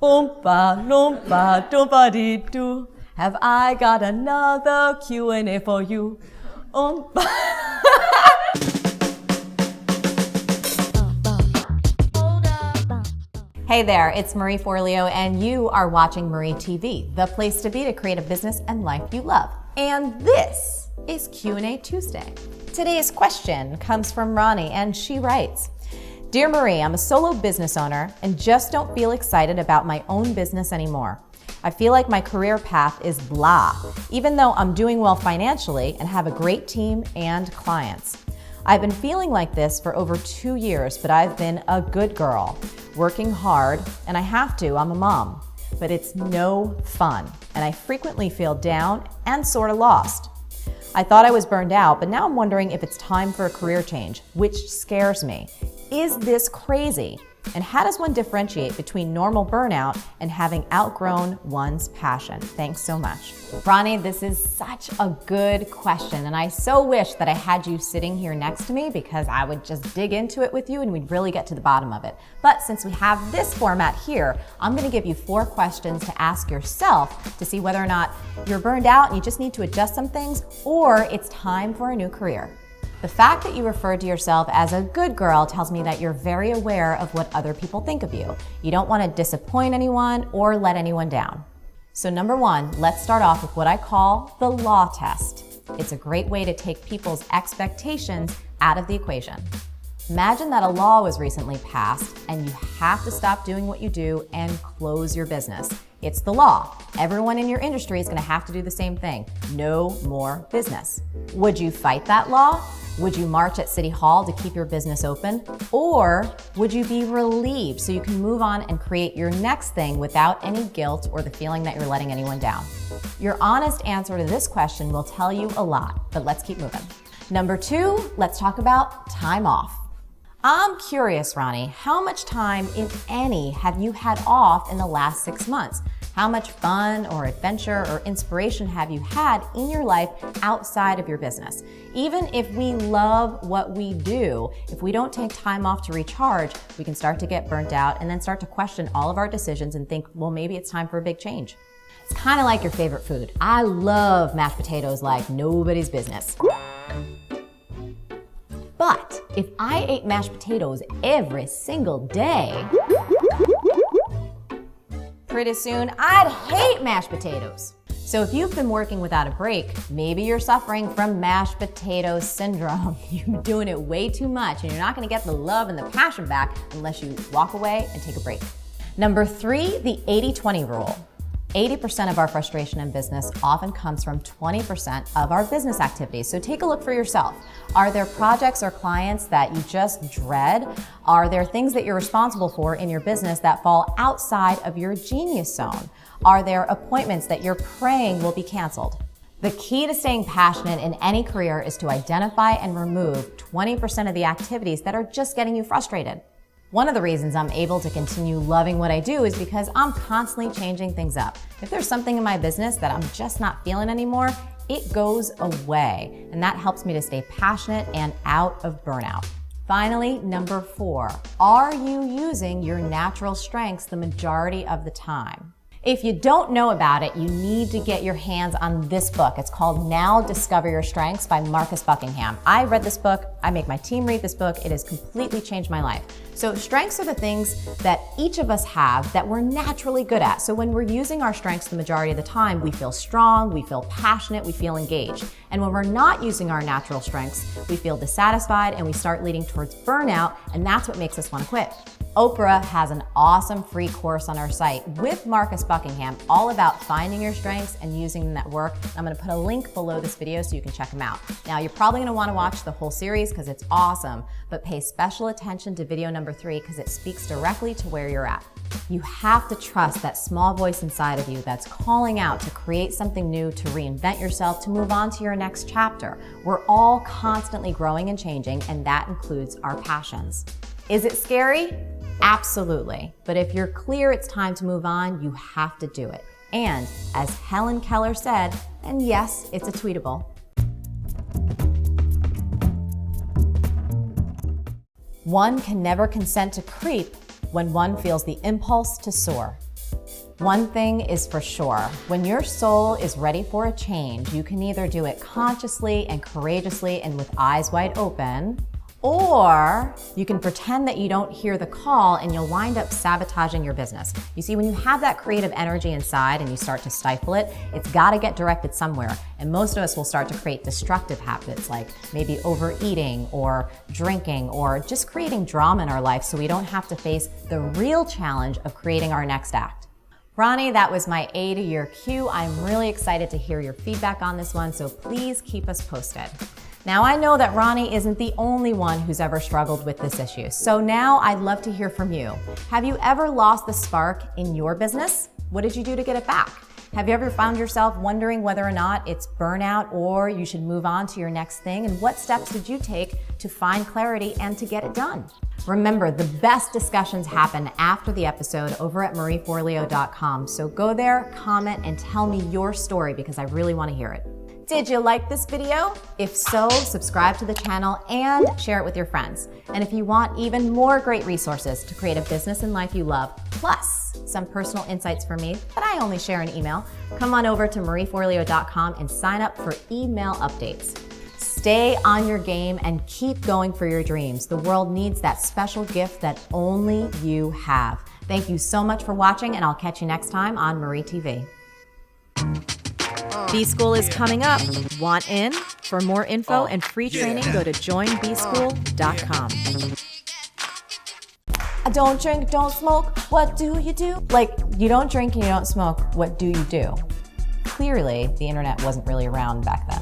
Oompa loompa doompa dee doo. Have I got another Q&A for you? Oompa. Hey there, it's Marie Forleo, and you are watching Marie TV, the place to be to create a business and life you love. And this is Q&A Tuesday. Today's question comes from Ronnie, and she writes, Dear Marie, I'm a solo business owner and just don't feel excited about my own business anymore. I feel like my career path is blah, even though I'm doing well financially and have a great team and clients. I've been feeling like this for over 2 years, but I've been a good girl, working hard, and I have to, I'm a mom. But it's no fun, and I frequently feel down and sort of lost. I thought I was burned out, but now I'm wondering if it's time for a career change, which scares me. Is this crazy? And how does one differentiate between normal burnout and having outgrown one's passion? Thanks so much. Ronnie, this is such a good question, and I so wish that I had you sitting here next to me because I would just dig into it with you and we'd really get to the bottom of it. But since we have this format here, I'm gonna give you 4 questions to ask yourself to see whether or not you're burned out and you just need to adjust some things, or it's time for a new career. The fact that you referred to yourself as a good girl tells me that you're very aware of what other people think of you. You don't want to disappoint anyone or let anyone down. So number 1, let's start off with what I call the law test. It's a great way to take people's expectations out of the equation. Imagine that a law was recently passed and you have to stop doing what you do and close your business. It's the law. Everyone in your industry is going to have to do the same thing. No more business. Would you fight that law? Would you march at City Hall to keep your business open? Or would you be relieved so you can move on and create your next thing without any guilt or the feeling that you're letting anyone down? Your honest answer to this question will tell you a lot, but let's keep moving. Number 2, let's talk about time off. I'm curious, Ronnie, how much time, if any, have you had off in the last 6 months? How much fun or adventure or inspiration have you had in your life outside of your business? Even if we love what we do, if we don't take time off to recharge, we can start to get burnt out and then start to question all of our decisions and think, well, maybe it's time for a big change. It's kind of like your favorite food. I love mashed potatoes like nobody's business. But if I ate mashed potatoes every single day, pretty soon I'd hate mashed potatoes. So if you've been working without a break, maybe you're suffering from mashed potato syndrome. You're doing it way too much and you're not gonna get the love and the passion back unless you walk away and take a break. Number 3, the 80-20 rule. 80% of our frustration in business often comes from 20% of our business activities. So take a look for yourself. Are there projects or clients that you just dread? Are there things that you're responsible for in your business that fall outside of your genius zone? Are there appointments that you're praying will be canceled? The key to staying passionate in any career is to identify and remove 20% of the activities that are just getting you frustrated. One of the reasons I'm able to continue loving what I do is because I'm constantly changing things up. If there's something in my business that I'm just not feeling anymore, it goes away, and that helps me to stay passionate and out of burnout. Finally, number 4, are you using your natural strengths the majority of the time? If you don't know about it, you need to get your hands on this book. It's called Now Discover Your Strengths by Marcus Buckingham. I read this book. I make my team read this book. It has completely changed my life. So strengths are the things that each of us have that we're naturally good at. So when we're using our strengths the majority of the time, we feel strong, we feel passionate, we feel engaged. And when we're not using our natural strengths, we feel dissatisfied and we start leading towards burnout, and that's what makes us want to quit. Oprah has an awesome free course on our site with Marcus Buckingham all about finding your strengths and using them at work. I'm gonna put a link below this video so you can check them out. Now, you're probably gonna wanna watch the whole series because it's awesome, but pay special attention to video number 3 because it speaks directly to where you're at. You have to trust that small voice inside of you that's calling out to create something new, to reinvent yourself, to move on to your next chapter. We're all constantly growing and changing, and that includes our passions. Is it scary? Absolutely. But if you're clear it's time to move on, you have to do it. And as Helen Keller said, and yes, it's a tweetable, one can never consent to creep when one feels the impulse to soar. One thing is for sure, when your soul is ready for a change, you can either do it consciously and courageously and with eyes wide open, or you can pretend that you don't hear the call and you'll wind up sabotaging your business. You see, when you have that creative energy inside and you start to stifle it, it's gotta get directed somewhere. And most of us will start to create destructive habits like maybe overeating or drinking or just creating drama in our life so we don't have to face the real challenge of creating our next act. Ronnie, that was my A to your Q. I'm really excited to hear your feedback on this one, so please keep us posted. Now, I know that Ronnie isn't the only one who's ever struggled with this issue, so now I'd love to hear from you. Have you ever lost the spark in your business? What did you do to get it back? Have you ever found yourself wondering whether or not it's burnout or you should move on to your next thing? And what steps did you take to find clarity and to get it done? Remember, the best discussions happen after the episode over at marieforleo.com, so go there, comment, and tell me your story because I really want to hear it. Did you like this video? If so, subscribe to the channel and share it with your friends. And if you want even more great resources to create a business and life you love, plus some personal insights from me that I only share in email, come on over to marieforleo.com and sign up for email updates. Stay on your game and keep going for your dreams. The world needs that special gift that only you have. Thank you so much for watching, and I'll catch you next time on Marie TV. B-School is coming up. Want in? For more info and free training, go to joinbschool.com. I don't drink, don't smoke, what do you do? Like, you don't drink and you don't smoke, what do you do? Clearly, the internet wasn't really around back then.